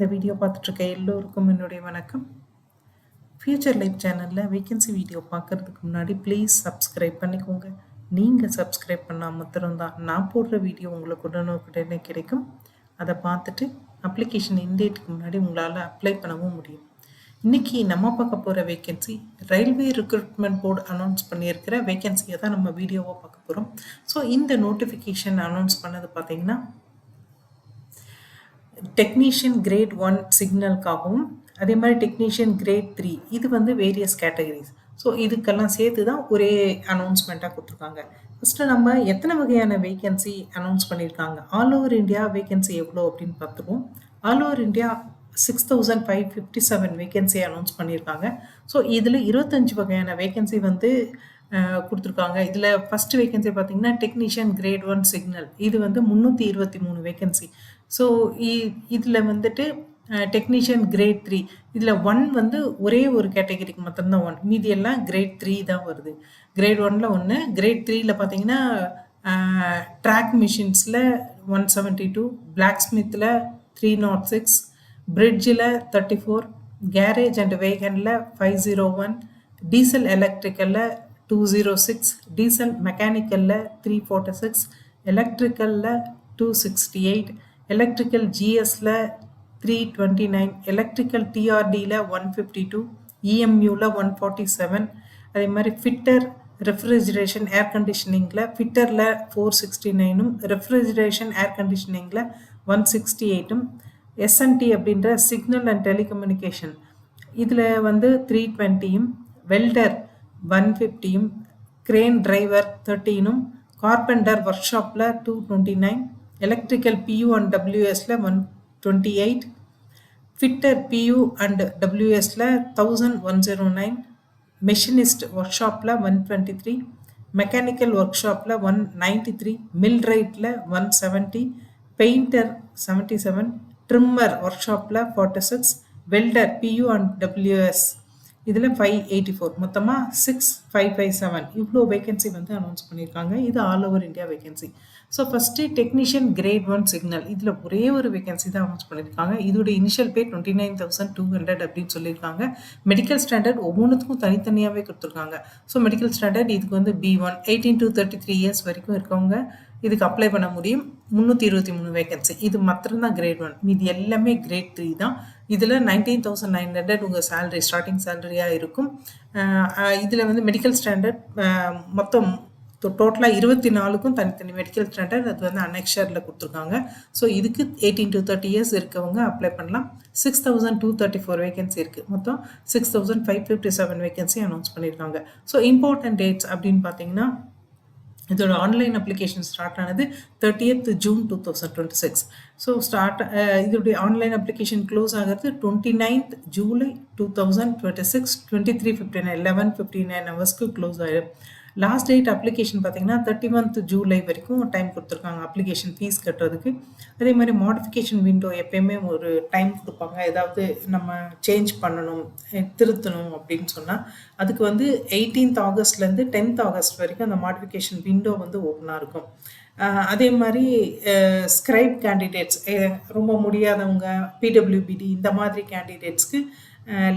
இந்த வீடியோ பார்த்துட்ருக்க எல்லோருக்கும் என்னுடைய வணக்கம். ஃபியூச்சர் லைஃப் சேனலில் வேகன்சி வீடியோ பார்க்குறதுக்கு முன்னாடி ப்ளீஸ் சப்ஸ்கிரைப் பண்ணிக்கோங்க. நீங்கள் சப்ஸ்கிரைப் பண்ணால் மாத்திரம்தான் நான் போடுற வீடியோ உங்களுக்கு உடனுக்குடனே கிடைக்கும். அதை பார்த்துட்டு அப்ளிகேஷன் இன்டேட்டுக்கு முன்னாடி உங்களால் அப்ளை பண்ணவும் முடியும். இன்றைக்கி நம்ம பார்க்க போகிற vacancy railway recruitment board announce பண்ணியிருக்கிற வேகன்சியை தான் நம்ம வீடியோவாக பார்க்க போகிறோம். ஸோ இந்த நோட்டிஃபிகேஷன் அனௌன்ஸ் பண்ணது பார்த்திங்கன்னா டெக்னீஷியன் கிரேட் 1 சிக்னலுக்காகவும் அதே மாதிரி டெக்னீஷியன் கிரேட் 3 இது வந்து வேரியஸ் கேட்டகரிஸ். ஸோ இதுக்கெல்லாம் சேர்த்து தான் ஒரே அனௌன்ஸ்மெண்ட்டாக கொடுத்துருக்காங்க. ஃபஸ்ட்டு நம்ம எத்தனை வகையான வேகன்சி அனௌன்ஸ் பண்ணியிருக்காங்க, ஆல் ஓவர் இந்தியா வேகன்சி எவ்வளோ அப்படின்னு பார்த்துருவோம். All over India 6557 vacancy announce பண்ணியிருக்காங்க. ஸோ இதில் 25 வகையான வேகன்சி வந்து கொடுத்துருக்காங்க. இதில் ஃபஸ்ட்டு வேகன்சி பார்த்திங்கன்னா டெக்னீஷியன் கிரேட் 1 சிக்னல், இது வந்து 323 வேகன்சி. ஸோ இதில் வந்துட்டு டெக்னீஷியன் கிரேட் 3 இதில் 1 வந்து ஒரே ஒரு கேட்டகரிக்கு மட்டும்தான் 1, மீதி எல்லாம் கிரேட் 3 தான் வருது. கிரேட் 1ல் 1, கிரேட் 3ல் பார்த்தீங்கன்னா ட்ராக் மிஷின்ஸில் 172, பிளாக் ஸ்மித்தில் 306, பிரிட்ஜில் 34, கேரேஜ் அண்ட் வேகனில் 501, டீசல் எலக்ட்ரிக்கலில் 206, டீசல் மெக்கானிக்கலில் 346, எலக்ட்ரிக்கலில் 268, எலக்ட்ரிக்கல் ஜிஎஸில் 329, எலக்ட்ரிக்கல் டிஆர்டியில் 152, இஎம்யூவில் 147, அதே மாதிரி ஃபிட்டர் ரெஃப்ரிஜரேஷன் ஏர் கண்டிஷனிங்கில் ஃபிட்டரில் 469, ரெஃப்ரிஜரேஷன் ஏர் கண்டிஷனிங்கில் 168, எஸ்என்டி அப்படின்ற சிக்னல் அண்ட் டெலிகம்யூனிகேஷன் இதில் வந்து 320, welder 150, crane driver 13, carpenter work ஷாப்பில் 229, எலக்ட்ரிக்கல் பியூ அண்ட் டபிள்யூஎஸில் 128, ஃபிட்டர் பியூ அண்ட் டபிள்யூஎஸில் 1109, மெஷினிஸ்ட் ஒர்க் ஷாப்பில் 123, மெக்கானிக்கல் ஒர்க் ஷாப்பில் 193, மில் ரைட்டில் 170, பெயிண்டர் 77, ட்ரிம்மர் ஒர்க் ஷாப்பில் 46, வெல்டர் பியூ அண்ட் டபிள்யூஎஸ் இதில் 584, மொத்தமாக 6557 இவ்வளோ வேகன்சி வந்து அனௌன்ஸ் பண்ணியிருக்காங்க. இது all over India vacancy. So first technician grade 1 signal இதில் ஒரே ஒரு வேகன்சி தான் அனௌன்ஸ் பண்ணியிருக்காங்க. இதோட இனிஷியல் பே 29,200 அப்படின்னு சொல்லியிருக்காங்க. மெடிக்கல் ஸ்டாண்டர்ட் ஒவ்வொன்றுத்துக்கும் தனித்தனியாகவே கொடுத்துருக்காங்க. ஸோ மெடிக்கல் ஸ்டாண்டர்ட் இதுக்கு வந்து B1 18 to 33 இயர்ஸ் வரைக்கும் இருக்கவங்க இதுக்கு அப்ளை பண்ண முடியும். 323 வேகன்சி, இது மாத்திரம்தான் கிரேட் 1, மீது எல்லாமே கிரேட் 3 தான். இதில் 19,900 உங்கள் சேலரி ஸ்டார்டிங் சேலரியாக இருக்கும். இதில் வந்து மெடிக்கல் ஸ்டாண்டர்ட் மொத்தம் டோட்டலாக 24க்கும் தனித்தனி மெடிக்கல் ஸ்டாண்டர்ட் அது வந்து அனெக்ஷரில் கொடுத்துருக்காங்க. ஸோ இதுக்கு 18 to 30 இயர்ஸ் இருக்கவங்க அப்ளை பண்ணலாம். 6,234 வேகன்சி இருக்குது. மொத்தம் 6,557 வேகன்சி அனௌன்ஸ் பண்ணியிருக்காங்க. ஸோ இம்பார்ட்டன்ட் டேட்ஸ் அப்படின்னு பார்த்தீங்கன்னா இதோட ஆன்லைன் அப்ளிகேஷன் ஸ்டார்ட் ஆனது 30th June 2026. ஸோ இதோடைய ஆன்லைன் அப்ளிகேஷன் க்ளோஸ் ஆகிறது 29th July 2026 23:59 11:59 ஹவர்ஸ்க்கு க்ளோஸ் ஆகிடும். லாஸ்ட் டேட் அப்ளிகேஷன் பார்த்தீங்கன்னா 31st July வரைக்கும் டைம் கொடுத்துருக்காங்க அப்ளிகேஷன் ஃபீஸ் கட்டுறதுக்கு. அதே மாதிரி மாடிஃபிகேஷன் விண்டோ எப்பயுமே ஒரு டைம் கொடுப்பாங்க. ஏதாவது நம்ம சேஞ்ச் பண்ணணும் திருத்தணும் அப்படின்னு சொன்னால் அதுக்கு வந்து 18th Augustலேருந்து 10th August வரைக்கும் அந்த மாடிஃபிகேஷன் விண்டோ வந்து ஓப்பனாக இருக்கும். அதே மாதிரி ஸ்கிரைப் கேண்டிடேட்ஸ் ரொம்ப முடியாதவங்க பிடபிள்யூபிடி இந்த மாதிரி கேண்டிடேட்ஸ்க்கு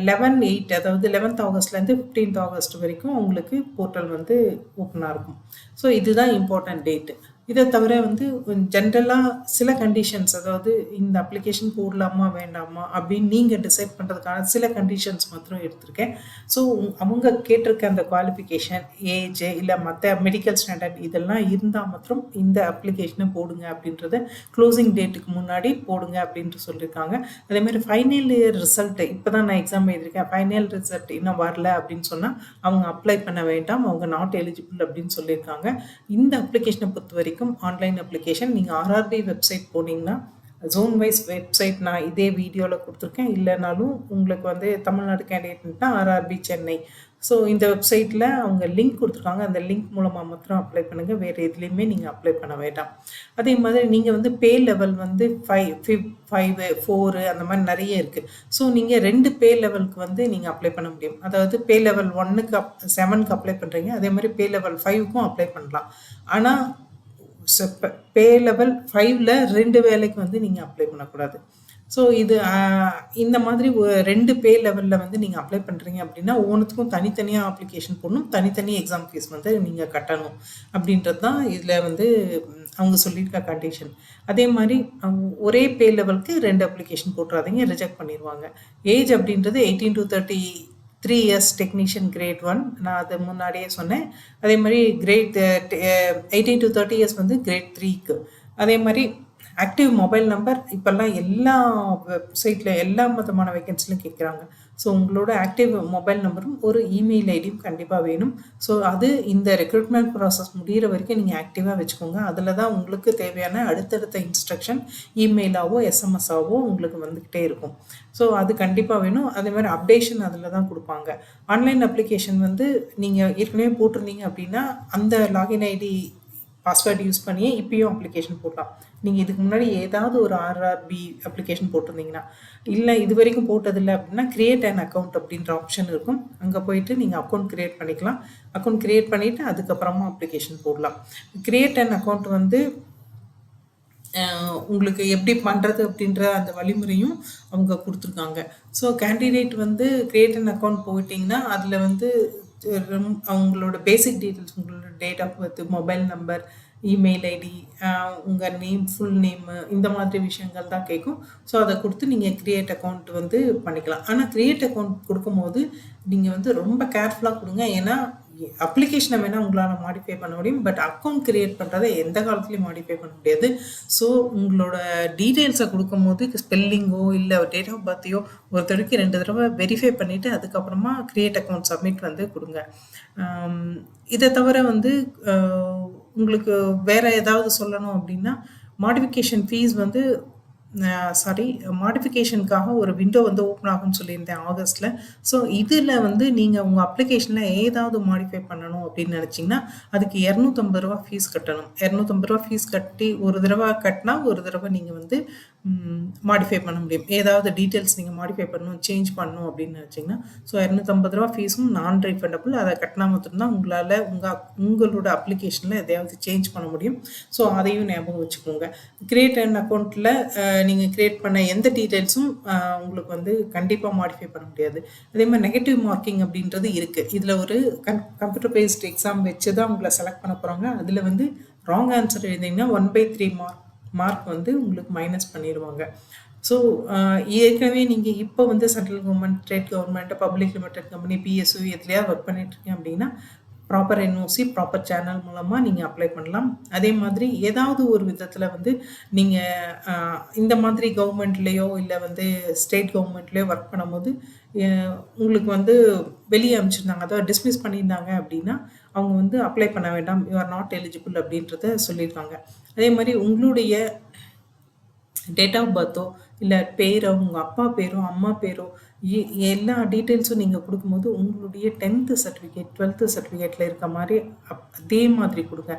11/8 அதாவது 11th Augustலேருந்து 15th August வரைக்கும் உங்களுக்கு போர்ட்டல் வந்து ஓப்பனாக இருக்கும். ஸோ இதுதான் இம்பார்ட்டன்ட் டேட்டு. இதை தவிர வந்து ஜென்ரலாக சில கண்டிஷன்ஸ், அதாவது இந்த அப்ளிகேஷன் போடலாமா வேண்டாமா அப்படின்னு நீங்கள் டிசைட் பண்ணுறதுக்கான சில கண்டிஷன்ஸ் மாத்திரம் எடுத்திருக்கேன். ஸோ அவங்க கேட்டிருக்க அந்த குவாலிஃபிகேஷன், ஏஜ் இல்லை மற்ற மெடிக்கல் ஸ்டாண்டர்ட் இதெல்லாம் இருந்தால் மாத்திரம் இந்த அப்ளிகேஷனை போடுங்க அப்படின்றத க்ளோசிங் டேட்டுக்கு முன்னாடி போடுங்க அப்படின்ட்டு சொல்லியிருக்காங்க. அதேமாதிரி ஃபைனல் இயர் ரிசல்ட்டு இப்போ தான் நான் எக்ஸாம் எழுதியிருக்கேன், ஃபைனல் ரிசல்ட் இன்னும் வரல அப்படின்னு சொன்னால் அவங்க அப்ளை பண்ண வேண்டாம், அவங்க நாட் எலிஜிபிள் அப்படின்னு சொல்லியிருக்காங்க. இந்த அப்ளிகேஷனை பொறுத்த வரைக்கும் ஆன்லைன் அப்ளிகேஷன் நீங்கள் ஆர்ஆர்பி வெப்சைட் போனீங்கன்னா ஜோன் வைஸ் வெப்சைட் நான் இதே வீடியோவில் கொடுத்துருக்கேன். இல்லைனாலும் உங்களுக்கு வந்து தமிழ்நாடு கேண்டிடேட்னா ஆர்ஆர்பி சென்னை, ஸோ இந்த வெப்சைட்டில் அவங்க லிங்க் கொடுத்துருக்காங்க. அந்த லிங்க் மூலமாக மாத்திரம் அப்ளை பண்ணுங்கள், வேறு எதுலேயுமே நீங்கள் அப்ளை பண்ண வேண்டாம். அதே மாதிரி நீங்கள் வந்து பே லெவல் வந்து 5, 4 அந்த மாதிரி நிறைய இருக்குது. ஸோ நீங்கள் 2 பே லெவலுக்கு வந்து நீங்கள் அப்ளை பண்ண முடியும். அதாவது பே லெவல் 1க்கு 7க்கு அப்ளை பண்ணுறீங்க, அதே மாதிரி பே லெவல் 5க்கும் அப்ளை பண்ணலாம். ஆனால் பே லெவல் 5ல் 2 வேலைக்கு வந்து நீங்கள் அப்ளை பண்ணக்கூடாது. ஸோ இது இந்த மாதிரி 2 பே லெவல்ல வந்து நீங்க அப்ளை பண்றீங்க அப்படின்னா, ஒவ்வொன்னுத்துக்கும் தனித்தனியா அப்ளிகேஷன் போடணும். தனித்தனி எக்ஸாம் ஃபீஸ் வந்து நீங்க கட்டணும். அப்படின்றது தான் இதுல வந்து அவங்க சொல்லியிருக்க கண்டிஷன். அதே மாரி ஒரே பே லெவலுக்கு 2 அப்ளிகேஷன் போட்றாதீங்க. ரிஜெக்ட் பண்ணிருவாங்க. ஏஜ் அப்படின்றது 18-33 இயர்ஸ் டெக்னீஷியன் கிரேட் 1. நான் அது முன்னாடியே சொன்னேன். அதே மாரி கிரேட் 18-30 இயர்ஸ் வந்து கிரேட் 3க்கு. அதே மாரி ஆக்டிவ் மொபைல் நம்பர் இப்போல்லாம் எல்லா வெப்சைட்ல எல்லா விதமான வேகன்சிலும் கேட்குறாங்க. ஸோ உங்களோட ஆக்டிவ் மொபைல் நம்பரும் ஒரு இமெயில் ஐடியும் கண்டிப்பாக வேணும். ஸோ அது இந்த ரெக்ரூட்மெண்ட் ப்ராசஸ் முடிகிற வரைக்கும் நீங்கள் ஆக்டிவாக வச்சுக்கோங்க. அதில் தான் உங்களுக்கு தேவையான அடுத்தடுத்த இன்ஸ்ட்ரக்ஷன் இமெயிலாவோ எஸ்எம்எஸ்ஸாவோ உங்களுக்கு வந்துக்கிட்டே இருக்கும். ஸோ அது கண்டிப்பாக வேணும். அதே மாதிரி அப்டேஷன் அதில் தான் கொடுப்பாங்க. ஆன்லைன் அப்ளிகேஷன் வந்து நீங்கள் ஏற்கனவே போட்டிருந்தீங்க அப்படின்னா அந்த லாகின் ஐடி பாஸ்வேர்டு யூஸ் பண்ணியே இப்பயும் அப்ளிகேஷன் போடலாம். நீங்கள் இதுக்கு முன்னாடி ஏதாவது ஒரு ஆர்ஆர்பி அப்ளிகேஷன் போட்டிருந்தீங்கன்னா, இல்லை இது வரைக்கும் போட்டதில்லை அப்படின்னா கிரியேட் அன் அக்கௌண்ட் அப்படின்ற ஆப்ஷன் இருக்கும். அங்கே போயிட்டு நீங்கள் அக்கௌண்ட் கிரியேட் பண்ணிக்கலாம். அக்கௌண்ட் கிரியேட் பண்ணிவிட்டு அதுக்கப்புறமா அப்ளிகேஷன் போடலாம். கிரியேட் அன் அக்கௌண்ட் வந்து உங்களுக்கு எப்படி பண்ணுறது அப்படின்ற அந்த வழிமுறையும் அவங்க கொடுத்துருக்காங்க. ஸோ கேண்டிடேட் வந்து கிரியேட் அன் அக்கௌண்ட் போயிட்டிங்கன்னா அதில் வந்து அவங்களோட பேசிக் டீட்டெயில்ஸ், உங்களோட date of birth, mobile number, email ID, உங்கள் நேம், ஃபுல் நேமு, இந்த மாதிரி விஷயங்கள் தான் கேட்கும். ஸோ அதை கொடுத்து நீங்கள் கிரியேட் அக்கௌண்ட் வந்து பண்ணிக்கலாம். ஆனால் கிரியேட் அக்கௌண்ட் கொடுக்கும்போது நீங்கள் வந்து ரொம்ப கேர்ஃபுல்லாக கொடுங்க. ஏன்னா அப்ளிகேஷனை வேணால் உங்களால் மாடிஃபை பண்ண முடியும். பட் அக்கௌண்ட் கிரியேட் பண்ணுறதை எந்த காலத்துலையும் மாடிஃபை பண்ண முடியாது. ஸோ உங்களோட டீட்டெயில்ஸை கொடுக்கும்போது ஸ்பெல்லிங்கோ இல்லை டேட் ஆஃப் பர்த்தையோ ஒரு தடவைக்கு 2 தடவை வெரிஃபை பண்ணிவிட்டு அதுக்கப்புறமா கிரியேட் அக்கௌண்ட் சப்மிட் வந்து கொடுங்க. இதை தவிர வந்து உங்களுக்கு வேறு ஏதாவது சொல்லணும் அப்படின்னா, மாடிஃபிகேஷன் ஃபீஸ் வந்து மாடிஃபிகேஷனுக்காக ஒரு விண்டோ வந்து ஓப்பன் ஆகும்னு சொல்லியிருந்தேன் ஆகஸ்ட்டில். ஸோ இதில் வந்து நீங்கள் உங்கள் அப்ளிகேஷனில் ஏதாவது மாடிஃபை பண்ணணும் அப்படின்னு நினச்சிங்கன்னா அதுக்கு ரூ. 250 ஃபீஸ் கட்டணும். ரூ. 250 ஃபீஸ் கட்டி ஒரு தடவை கட்டினா ஒரு தடவை நீங்கள் வந்து மாடிஃபை பண்ண முடியும். ஏதாவது டீட்டெயில்ஸ் நீங்கள் மாடிஃபை பண்ணணும், சேஞ்ச் பண்ணணும் அப்படின்னு நினச்சிங்கன்னா ஸோ ரூ. 250 ஃபீஸும் நான் ரீஃபண்டபிள். அதை கட்டினா மட்டும்தான் உங்களால் உங்களோட அப்ளிகேஷனில் எதையாவது சேஞ்ச் பண்ண முடியும். ஸோ அதையும் ஞாபகம் வச்சுக்கோங்க. கிரியேட் அன் அக்கௌண்ட்டில் நீங்கள் கிரியேட் பண்ண எந்த டீட்டெயில்ஸும் உங்களுக்கு வந்து கண்டிப்பாக மாடிஃபை பண்ண முடியாது. அதே மாதிரி நெகட்டிவ் மார்க்கிங் அப்படின்றது இருக்குது. இதில் ஒரு கம்ப்யூட்டர் பேஸ்ட் எக்ஸாம் வச்சு தான் உங்களை செலக்ட் பண்ண போகிறாங்க. அதில் வந்து ராங் ஆன்சர் எழுதிங்கன்னா 1/3 மார்க் வந்து உங்களுக்கு மைனஸ் பண்ணிடுவாங்க. ஸோ ஏற்கனவே நீங்கள் இப்போ வந்து central government, state government, public limited company, PSU எதுலையா ஒர்க் பண்ணிட்டுருக்கீங்க அப்படின்னா ப்ராப்பர் என்ஓசி, ப்ராப்பர் சேனல் மூலமாக நீங்கள் அப்ளை பண்ணலாம். அதே மாதிரி ஏதாவது ஒரு விதத்தில் வந்து நீங்கள் இந்த மாதிரி கவர்மெண்ட்லேயோ இல்லை வந்து ஸ்டேட் கவர்மெண்ட்லேயோ ஒர்க் பண்ணும்போது உங்களுக்கு வந்து வெளியே அனுப்பிச்சிருந்தாங்க, அதாவது டிஸ்மிஸ் பண்ணியிருந்தாங்க அப்படின்னா அவங்க வந்து அப்ளை பண்ண வேண்டாம், யூ ஆர் நாட் எலிஜிபிள் அப்படின்றத சொல்லியிருக்காங்க. அதே மாதிரி உங்களுடைய டேட் ஆஃப் பர்த்தோ இல்லை பேரோ, உங்கள் அப்பா பேரோ, அம்மா பேரோ, எல்லா டீட்டெயில்ஸும் நீங்கள் கொடுக்கும்போது உங்களுடைய 10th சர்டிஃபிகேட், 12th சர்டிஃபிகேட்டில் இருக்க மாதிரி அதே மாதிரி கொடுங்க.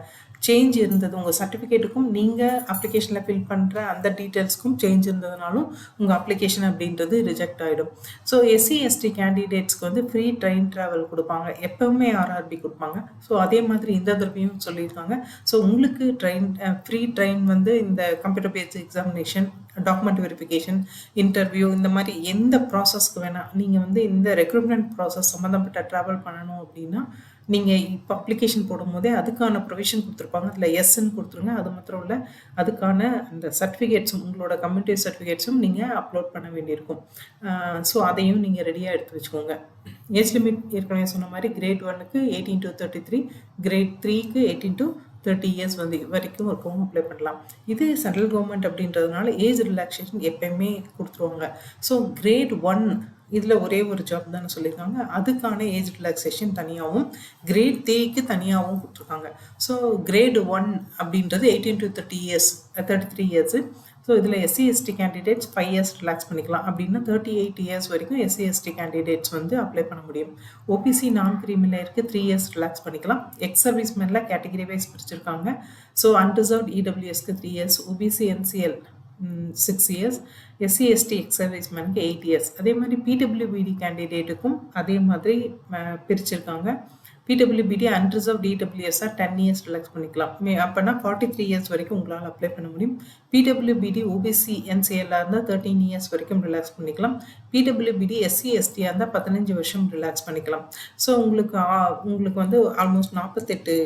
சேஞ்ச் இருந்தது உங்கள் சர்டிஃபிகேட்டுக்கும் நீங்கள் அப்ளிகேஷனில் ஃபில் பண்ணுற அந்த டீட்டெயில்ஸ்க்கும் சேஞ்ச் இருந்ததுனாலும் உங்கள் அப்ளிகேஷன் அப்படின்றது ரிஜெக்ட் ஆகிடும். ஸோ எஸ்சி எஸ்டி கேண்டிடேட்ஸ்க்கு வந்து ஃப்ரீ ட்ரெயின் ட்ராவல் கொடுப்பாங்க. எப்போவுமே ஆர்ஆர்பி கொடுப்பாங்க. ஸோ அதே மாதிரி இந்த தடவையும் சொல்லியிருக்காங்க. ஸோ உங்களுக்கு ஃப்ரீ ட்ரெயின் வந்து இந்த computer based examination, document verification, interview, இந்த மாதிரி எந்த ப்ராசஸ்க்கு வேணால் நீங்கள் வந்து இந்த ரெக்ரூட்மெண்ட் ப்ராசஸ் சம்மந்தப்பட்ட ட்ராவல் பண்ணணும் அப்படின்னா நீங்கள் இப்போ அப்ளிகேஷன் போடும்போதே அதுக்கான ப்ரொவிஷன் கொடுத்துருப்பாங்க. அதில் எஸ்ன்னு கொடுத்துருங்க. அது மாத்திரம் இல்லை, அதுக்கான அந்த சர்டிஃபிகேட்ஸும், உங்களோட கம்யூனிட்டி சர்டிஃபிகேட்ஸும் நீங்கள் அப்லோட் பண்ண வேண்டியிருக்கும். ஸோ அதையும் நீங்கள் ரெடியாக எடுத்து வச்சுக்கோங்க. ஏஜ் லிமிட் ஏற்கனவே சொன்ன மாதிரி கிரேட் 1க்கு 18-33, கிரேட் 3க்கு 18-30 இயர்ஸ் வந்து வரைக்கும் இருக்கவும் அப்ளை பண்ணலாம். இது சென்ட்ரல் கவர்மெண்ட் அப்படின்றதுனால ஏஜ் ரிலாக்ஸேஷன் எப்பயுமே கொடுத்துருவாங்க. ஸோ கிரேட் 1 இதில் ஒரே ஒரு ஜாப் தானே சொல்லியிருக்காங்க. அதுக்கான ஏஜ் ரிலாக்ஸேஷன் தனியாகவும் கிரேட் 3க்கு தனியாகவும் கொடுத்துருக்காங்க. ஸோ கிரேட் 1 அப்படின்றது 18-30 இயர்ஸ், 33 இயர்ஸு. ஸோ இதில் SC ST candidates 5 years relax பண்ணிக்கலாம். அப்படின்னா 38 இயர்ஸ் வரைக்கும் எஸ்சி எஸ்டி கேண்டிடேட்ஸ் வந்து அப்ளை பண்ண முடியும். ஓபிசி நான் கிரீமிலேயருக்கு 3 இயர்ஸ் ரிலாக்ஸ் பண்ணிக்கலாம். எக்ஸ் சர்வீஸ் மேனில் கேட்டகரி வைஸ் பிரிச்சிருக்காங்க. ஸோ அன்ரிசர்வ்ட் இடபிள்யூஎஸ்க்கு 3 years, OBC NCL 6 years, SC ST ex service மேனுக்கு 8 இயர்ஸ். அதே மாதிரி பிடபிள்யூபிடி கேண்டிடேட்டுக்கும் அதே மாதிரி பிரிச்சிருக்காங்க. பிடபிள்யூபிடி அன்ரிசர்வ்ட் இடபிள்யூஎஸ்ஆர் 10 இயர்ஸ் ரிலாக்ஸ் பண்ணிக்கலாம். அப்போனா 43 இயர்ஸ் வரைக்கும் உங்களால் அப்ளை பண்ண முடியும். பிடபிள்யூபிடி ஓபிசி என்சிஎல்லாக இருந்தால் 13 இயர்ஸ் வரைக்கும் ரிலாக்ஸ் பண்ணிக்கலாம். பிடபிள்யூபிடி எஸ்சி எஸ்டியாக இருந்தால் 15 வருஷம் ரிலாக்ஸ் பண்ணிக்கலாம். ஸோ உங்களுக்கு வந்து ஆல்மோஸ்ட் 48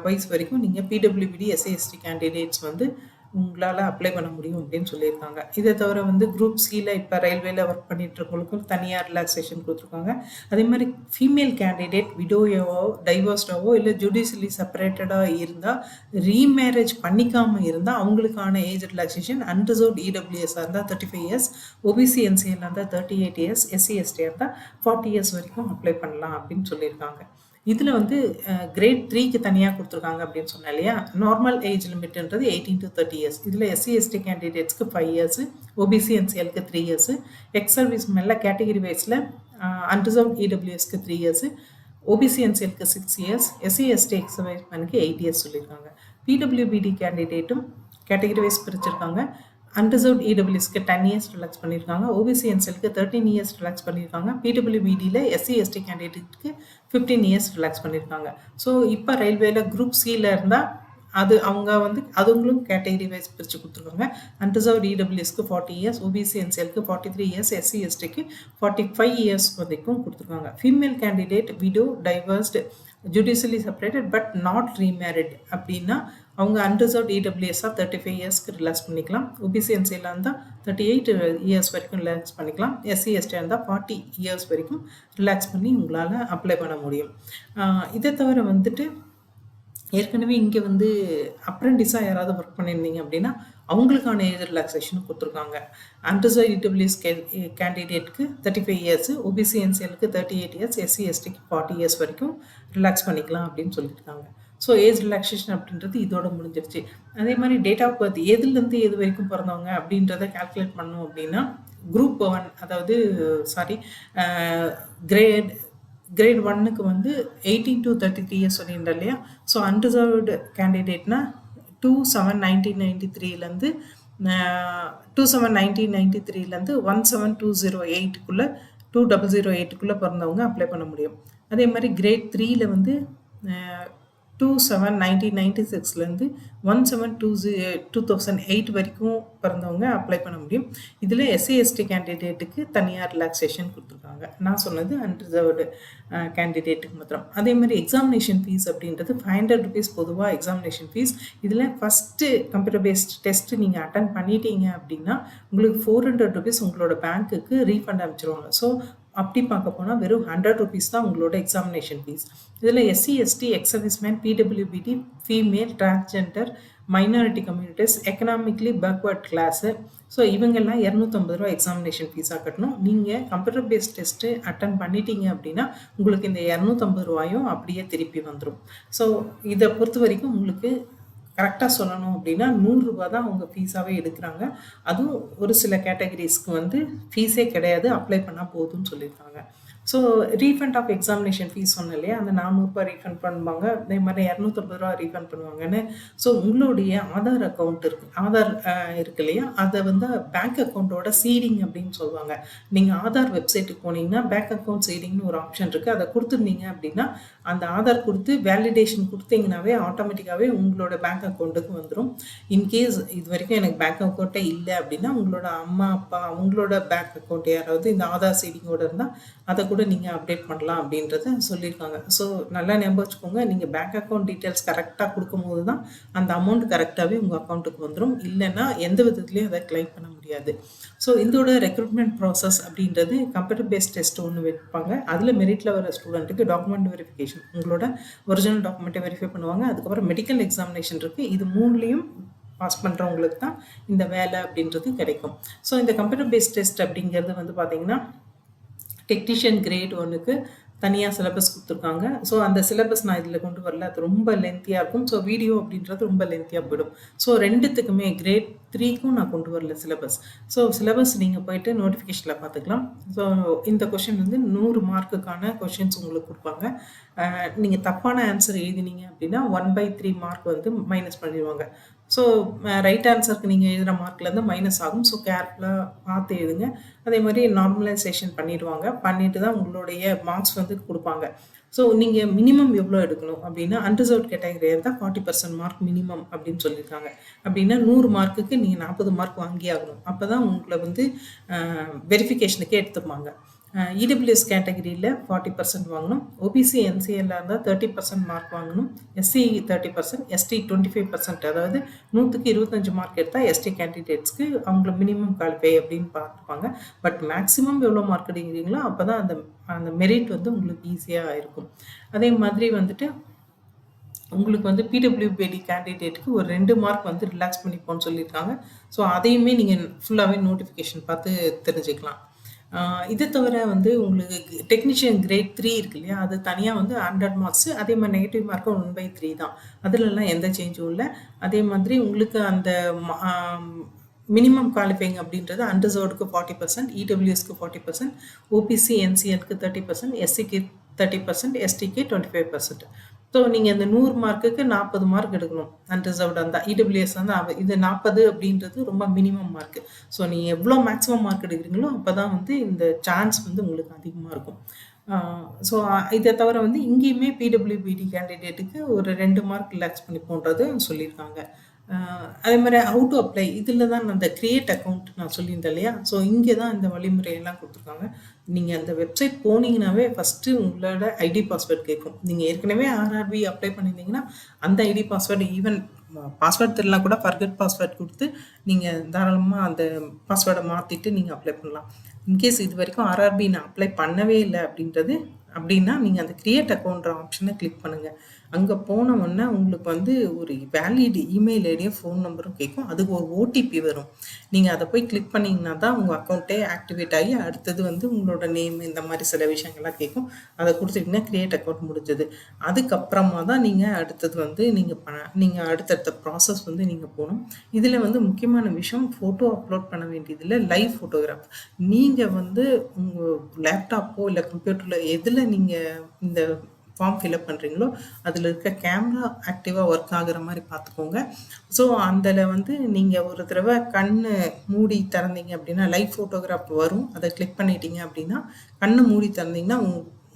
வயசு வரைக்கும் நீங்கள் பிடபிள்யூபிடி எஸ்சி எஸ்டி கேண்டிடேட்ஸ் வந்து உங்களால் அப்ளை பண்ண முடியும் அப்படின்னு சொல்லியிருக்காங்க. இதை தவிர வந்து குரூப் சியில் இப்போ ரயில்வேல ஒர்க் பண்ணிட்டு இருக்கவங்களுக்கும் தனியாக ரிலாக்ஸேஷன் கொடுத்துருக்காங்க. அதே மாதிரி ஃபீமேல் கேண்டிடேட் விடோயோவோ டைவர்ஸ்டாவோ இல்லை ஜுடிஷியலி செப்பரேட்டடாக இருந்தால் ரீமேரேஜ் பண்ணிக்காமல் இருந்தால் அவங்களுக்கான ஏஜ் ரிலாக்ஸேஷன் அன்ரிசர்வ்ட் இடபிள்யூஎஸ்ஆர் இருந்தால் 35 இயர்ஸ், ஓபிசி என்சிஎல் இருந்தால் 38 இயர்ஸ், எஸ்சி எஸ்டி இருந்தால் 40 இயர்ஸ் வரைக்கும் அப்ளை பண்ணலாம் அப்படின்னு சொல்லியிருக்காங்க. இதில் வந்து கிரேட் 3க்கு தனியாக கொடுத்துருக்காங்க அப்படின்னு சொன்னேன் இல்லையா. நார்மல் ஏஜ் லிமிட்ன்றது 18 to 30 இயர்ஸ். இதில் எஸ்சி எஸ்டி கேண்டிடேட்ஸ்க்கு 5 இயர்ஸு, ஓபிசி என்சிஎலுக்கு 3 இயர்ஸு, எக்ஸ் சர்வீஸ் மேலே கேட்டகரி வைஸில் அன்ரிசர்வ்ட் இடபிள்யூஎஸ்க்கு 3 இயர்ஸு, ஓபிசி என்சிஎலுக்கு 6 years, SC ST ex service மேனுக்கு 8 இயர்ஸ் சொல்லியிருக்காங்க. பிடபிள்யூபிடி கேண்டிடேட்டும் கேட்டகரி வைஸ் பிரிச்சிருக்காங்க. அன்ரிசர்வ்ட் இடபிள்யூஎஸ்க்கு 10 இயர்ஸ் ரிலாக்ஸ் பண்ணியிருக்காங்க. ஓபிசி என்சிஎலுக்கு 13 இயர்ஸ் ரிலாக்ஸ் பண்ணியிருக்காங்க. பிடபிள்யூபிடியில் எஸ்சி எஸ்டி கேண்டிடேட்டுக்கு 15 இயர்ஸ் ரிலாக்ஸ் பண்ணியிருக்காங்க. ஸோ இப்போ ரயில்வேல குரூப் சியில் இருந்தால் அவங்க வந்து அதுங்களும் கேட்டகரி வைஸ் பிரித்து கொடுத்துருக்காங்க. அன்ரிசர்வ்ட் இடபிள்யூஎஸ்க்கு 40 இயர்ஸ், ஓபிசி என்சிஎலுக்கு 43 இயர்ஸ், எஸ்சி எஸ்டிக்கு 45 இயர்ஸ் வரைக்கும் கொடுத்துருக்காங்க. Female candidate widow divorced judicially separated but not remarried அப்படின்னா அவங்க அன்ரிசர்வ்ட் இடபிள்யூஎஸ்ஆர் 35 இயர்ஸ்க்கு ரிலாக்ஸ் பண்ணிக்கலாம். ஓபிசி என்சிஎல்லாக இருந்தால் 38 இயர்ஸ் வரைக்கும் ரிலாக்ஸ் பண்ணிக்கலாம். எஸ்சி எஸ்டியாக இருந்தால் 40 இயர்ஸ் வரைக்கும் ரிலாக்ஸ் பண்ணி உங்களால் அப்ளை பண்ண முடியும். இதை தவிர வந்துட்டு ஏற்கனவே இங்கே வந்து அப்ரெண்டிஸாக யாராவது ஒர்க் பண்ணியிருந்தீங்க அப்படின்னா அவங்களுக்கான ஏஜ் ரிலாக்ஸேஷனும் கொடுத்துருக்காங்க. அன்ரிசர்வ்ட் இடபிள்யூஎஸ் கேண்டிடேட்க்கு 35 இயர்ஸு, ஓபிசி என்சிஎலுக்கு 38 இயர்ஸ், எஸ்சி எஸ்டிக்கு 40 இயர்ஸ் வரைக்கும் ரிலாக்ஸ் பண்ணிக்கலாம் அப்படின்னு சொல்லியிருக்காங்க. ஸோ ஏஜ் ரிலாக்ஸேஷன் அப்படின்றது இதோட முடிஞ்சிருச்சு. அதே மாதிரி டேட் ஆஃப் பர்த் எதுலேருந்து எது வரைக்கும் பிறந்தவங்க அப்படின்றத கால்குலேட் பண்ணோம் அப்படின்னா குரூப் 1 அதாவது கிரேட் 1க்கு வந்து 18 to 33 இயர்ஸ் சொல்லியிருந்தேன் இல்லையா. ஸோ அன்ரிசர்வ்டு கேண்டிடேட்னா 27/1993லேருந்து 17/1993லேருந்து 2008க்குள்ளே பிறந்தவங்க அப்ளை பண்ண முடியும். அதே மாதிரி கிரேட் 3ல வந்து 27/1996லேருந்து 17/2008 வரைக்கும் பிறந்தவங்க அப்ளை பண்ண முடியும். இதில் எஸ்சி எஸ்டி கேண்டிடேட்டுக்கு தனியாக ரிலாக்ஸேஷன் கொடுத்துருக்காங்க. நான் சொன்னது அன்ரிசர்வ்டு கேண்டிடேட்டுக்கு மாத்திரம். அதே மாதிரி எக்ஸாமினேஷன் ஃபீஸ் அப்படின்றது 500 rupees பொதுவாக எக்ஸாமினேஷன் ஃபீஸ். இதில் ஃபஸ்ட்டு கம்ப்யூட்டர் பேஸ்ட் டெஸ்ட்டு நீங்கள் அட்டன் பண்ணிட்டீங்க அப்படின்னா உங்களுக்கு 400 rupees உங்களோட பேங்க்குக்கு ரீஃபண்ட் அனுப்பிச்சிருவாங்க. ஸோ அப்படி பார்க்க போனால் வெறும் 100 rupees தான் உங்களோட எக்ஸாமினேஷன் ஃபீஸ். இதில் SC ST ex serviceman, PWBD, female, transgender, minority communities, economically backward class, so இவங்கெல்லாம் 250 ரூபா எக்ஸாமினேஷன் ஃபீஸாக கட்டணும். நீங்கள் கம்ப்யூட்டர் பேஸ்ட் டெஸ்ட்டு அட்டன் பண்ணிட்டீங்க அப்படின்னா உங்களுக்கு இந்த 250 ரூபாயும் அப்படியே திருப்பி வந்துடும். ஸோ இதை பொறுத்த வரைக்கும் உங்களுக்கு கரெக்டாக சொல்லணும் அப்படின்னா 100 ரூபா தான் அவங்க ஃபீஸாகவே எடுக்கிறாங்க. அதுவும் ஒரு சில கேட்டகரிஸ்க்கு வந்து ஃபீஸே கிடையாது, அப்ளை பண்ணால் போதும்னு சொல்லியிருக்காங்க. So refund of examination fees சொன்னேன் இல்லையா, அந்த 400 ரூபாய் ரீஃபண்ட் பண்ணுவாங்க, அதே மாதிரி 250 ரூபா ரீஃபண்ட் பண்ணுவாங்கன்னு. ஸோ உங்களுடைய ஆதார் அக்கௌண்ட் இருக்கு இல்லையா, அதை வந்து பேங்க் அக்கௌண்ட்டோட சீடிங் அப்படின்னு சொல்லுவாங்க. நீங்கள் ஆதார் வெப்சைட்டுக்கு போனீங்கன்னா பேங்க் அக்கௌண்ட் சீடிங்னு ஒரு ஆப்ஷன் இருக்குது. அதை கொடுத்துருந்தீங்க அப்படின்னா அந்த ஆதார் கொடுத்து வேலிடேஷன் கொடுத்தீங்கன்னாவே ஆட்டோமேட்டிக்காகவே உங்களோட பேங்க் அக்கௌண்ட்டுக்கு வந்துடும். இன்கேஸ் இது வரைக்கும் எனக்கு பேங்க் அக்கௌண்ட்டே இல்லை அப்படின்னா உங்களோட அம்மா அப்பா அவங்களோட பேங்க் அக்கௌண்ட் யாராவது இந்த ஆதார் சீடிங்கோடு இருந்தால் அதை கூட நீங்கள் அப்டேட் பண்ணலாம் அப்படின்றத சொல்லியிருக்காங்க. ஸோ நல்லா ஞாபகம் வச்சுக்கோங்க, நீங்கள் பேங்க் அக்கௌண்ட் டீட்டெயில்ஸ் கரெக்டாக கொடுக்கும்போது தான் அந்த அமௌண்ட் கரெக்டாகவே உங்கள் அக்கௌண்ட்டுக்கு வந்துடும். இல்லைன்னா எந்த விதத்துலையும் அதை கிளைம் பண்ண முடியாது. ஸோ இதோட ரெக்ரூட்மெண்ட் ப்ராசஸ் அப்படின்றது கம்ப்யூட்டர் பேஸ்ட் டெஸ்ட் ஒன்று வைப்பாங்க. அதில் மெரிட்டில் வர ஸ்டூடெண்ட்டுக்கு டாக்குமெண்ட் வெரிஃபிகேஷன், உங்களோட ஒரிஜினல் டாக்குமெண்ட்டை வெரிஃபை பண்ணுவாங்க. அதுக்கப்புறம் மெடிக்கல் எக்ஸாமினேஷன் இருக்குது. இது 3லையும் பாஸ் பண்ணுறவங்களுக்கு தான் இந்த வேலை அப்படின்றது கிடைக்கும். ஸோ இந்த கம்ப்யூட்டர் பேஸ்ட் டெஸ்ட் அப்படிங்கிறது வந்து பார்த்திங்கன்னா டெக்னீஷியன் கிரேட் 1க்கு தனியாக சிலபஸ் கொடுத்துருக்காங்க. ஸோ அந்த சிலபஸ் நான் இதில் கொண்டு வரல, அது ரொம்ப லென்த்தியாக இருக்கும். ஸோ வீடியோ அப்படின்றது ரொம்ப லென்த்தியாக போயிடும். ஸோ ரெண்டுத்துக்குமே கிரேட் 3க்கும் நான் கொண்டு வரல சிலபஸ். ஸோ சிலபஸ் நீங்கள் போயிட்டு நோட்டிஃபிகேஷனில் பார்த்துக்கலாம். ஸோ இந்த கொஷின் வந்து 100 மார்க்குக்கான கொஷின்ஸ் உங்களுக்கு கொடுப்பாங்க. நீங்கள் தப்பான ஆன்சர் எழுதினீங்க அப்படின்னா 1/3 மார்க் வந்து மைனஸ் பண்ணிடுவாங்க. ஸோ ரைட் ஆன்சருக்கு நீங்கள் எழுதுகிற மார்க்லேருந்து மைனஸ் ஆகும். ஸோ கேர்ஃபுல்லாக பார்த்து எழுதுங்க. அதே மாதிரி நார்மலைசேஷன் பண்ணிடுவாங்க. பண்ணிட்டு தான் உங்களுடைய மார்க்ஸ் வந்து கொடுப்பாங்க. ஸோ நீங்கள் மினிமம் எவ்வளோ எடுக்கணும் அப்படின்னா அன்ரிசர்வ்ட் கேட்டகரி இருந்தால் 40% மார்க் மினிமம் அப்படின்னு சொல்லியிருக்காங்க. அப்படின்னா 100 மார்க்குக்கு நீங்கள் 40 மார்க் வாங்கி ஆகணும். அப்போ தான் உங்களை வந்து வெரிஃபிகேஷனுக்கே எடுத்துப்பாங்க. இடபிள்யூஎஸ் கேட்டகரியில் 40% வாங்கணும். ஓபிசி என்சிஎல்ல இருந்தால் 30% மார்க் வாங்கணும். SC 30%, ST 25%. அதாவது 100க்கு 25 மார்க் எடுத்தால் எஸ்டி கேண்டிடேட்ஸ்க்கு அவங்கள மினிமம் குவாலிஃபை அப்படின்னு பார்த்துப்பாங்க. பட் மேக்ஸிமம் எவ்வளோ மார்க் எடுக்கிறீங்களோ அப்போ தான் அந்த அந்த மெரிட் வந்து உங்களுக்கு ஈஸியாக இருக்கும். அதே மாதிரி வந்துட்டு உங்களுக்கு வந்து பிடபிள்யூபிடி கேண்டிடேட்டுக்கு ஒரு 2 மார்க் வந்து ரிலாக்ஸ் பண்ணிப்போன்னு சொல்லியிருக்காங்க. ஸோ அதையுமே நீங்கள் ஃபுல்லாகவே நோட்டிஃபிகேஷன் பார்த்து தெரிஞ்சுக்கலாம். இதை தவிர வந்து உங்களுக்கு டெக்னீஷியன் கிரேட் 3 இருக்கு இல்லையா, அது தனியாக வந்து 100 மார்க்ஸ். அதே மாதிரி நெகட்டிவ் மார்க்கும் 1/3 தான். அதுலலாம் எந்த சேஞ்சும் இல்லை. அதே மாதிரி உங்களுக்கு அந்த மினிமம் குவாலிஃபைங் அப்படின்றது அன்ரிசர்வ்டுக்கு 40%, இடபிள்யூஎஸ்க்கு 40%, ஓபிசி என்சிஎல்க்கு 30%, எஸ்சிக்கு 30%, எஸ்டிக்கு 25%. ஸோ நீங்கள் இந்த 100 மார்க்குக்கு 40 மார்க் எடுக்கணும். அன்ரிசர்வ்டாக இருந்தால் இடபிள்யூஎஸ் வந்து இது 40 அப்படின்றது ரொம்ப மினிமம் மார்க்கு. ஸோ நீங்கள் எவ்வளோ மேக்ஸிமம் மார்க் எடுக்கிறீங்களோ அப்போ தான் வந்து இந்த சான்ஸ் வந்து உங்களுக்கு அதிகமாக இருக்கும். ஸோ இதை தவிர வந்து இங்கேயுமே பிடபிள்யூபிடி கேண்டிடேட்டுக்கு ஒரு 2 மார்க் ரிலாக்ஸ் பண்ணி போன்றது சொல்லியிருக்காங்க. அதே மாதிரி ஹவு டு அப்ளை இதில் தான் அந்த கிரியேட் அக்கௌண்ட் நான் சொல்லியிருந்தேன் இல்லையா, ஸோ இங்கே தான் இந்த வழிமுறையெல்லாம் கொடுத்துருக்காங்க. நீங்கள் அந்த வெப்சைட் போனீங்கன்னாவே ஃபஸ்ட்டு உங்களோட ஐடி பாஸ்வேர்ட் கேட்கும். நீங்கள் ஏற்கனவே ஆர்ஆர்பி அப்ளை பண்ணியிருந்தீங்கன்னா அந்த ஐடி பாஸ்வேர்டு ஈவன் பாஸ்வேர்ட் தெரியலாம் கூட ஃபர்கெட் பாஸ்வேர்ட் கொடுத்து நீங்கள் தாராளமாக அந்த பாஸ்வேர்டை மாற்றிட்டு நீங்கள் அப்ளை பண்ணலாம். இன்கேஸ் இது வரைக்கும் ஆர்ஆர்பி நான் அப்ளை பண்ணவே இல்லை அப்படின்னா நீங்கள் அந்த கிரியேட் அக்கௌண்ட்ற ஆப்ஷனை கிளிக் பண்ணுங்கள். அங்கே போன உடனே உங்களுக்கு வந்து ஒரு வேலிட் இமெயில் ஐடியும் ஃபோன் நம்பரும் கேட்கும். அதுக்கு ஒரு ஓடிபி வரும். நீங்கள் அதை போய் கிளிக் பண்ணிங்கன்னா தான் உங்கள் அக்கௌண்ட்டே ஆக்டிவேட் ஆகி அடுத்தது வந்து உங்களோட நேம் இந்த மாதிரி சில விஷயங்கள்லாம் கேட்கும். அதை கொடுத்துட்டிங்கன்னா கிரியேட் அக்கௌண்ட் முடிஞ்சது. அதுக்கப்புறமா தான் நீங்கள் அடுத்தது வந்து நீங்கள் அடுத்தடுத்த ப்ராசஸ் வந்து நீங்கள் போகணும். இதில் வந்து முக்கியமான விஷயம் ஃபோட்டோ அப்லோட் பண்ண வேண்டியதில்லை, லைவ் ஃபோட்டோகிராஃப். நீங்கள் வந்து உங்கள் லேப்டாப்போ இல்லை கம்ப்யூட்டரில் எதில் நீங்கள் இந்த ஃபார்ம் ஃபில்அப் பண்ணுறீங்களோ அதில் இருக்க கேமரா ஆக்டிவாக ஒர்க் ஆகுற மாதிரி பார்த்துக்கோங்க. ஸோ அதில் வந்து நீங்கள் ஒரு தடவை கண் மூடி திறந்தீங்க அப்படின்னா லைவ் ஃபோட்டோகிராஃப் வரும். அதை கிளிக் பண்ணிட்டீங்க அப்படின்னா கண் மூடி திறந்தீங்கன்னா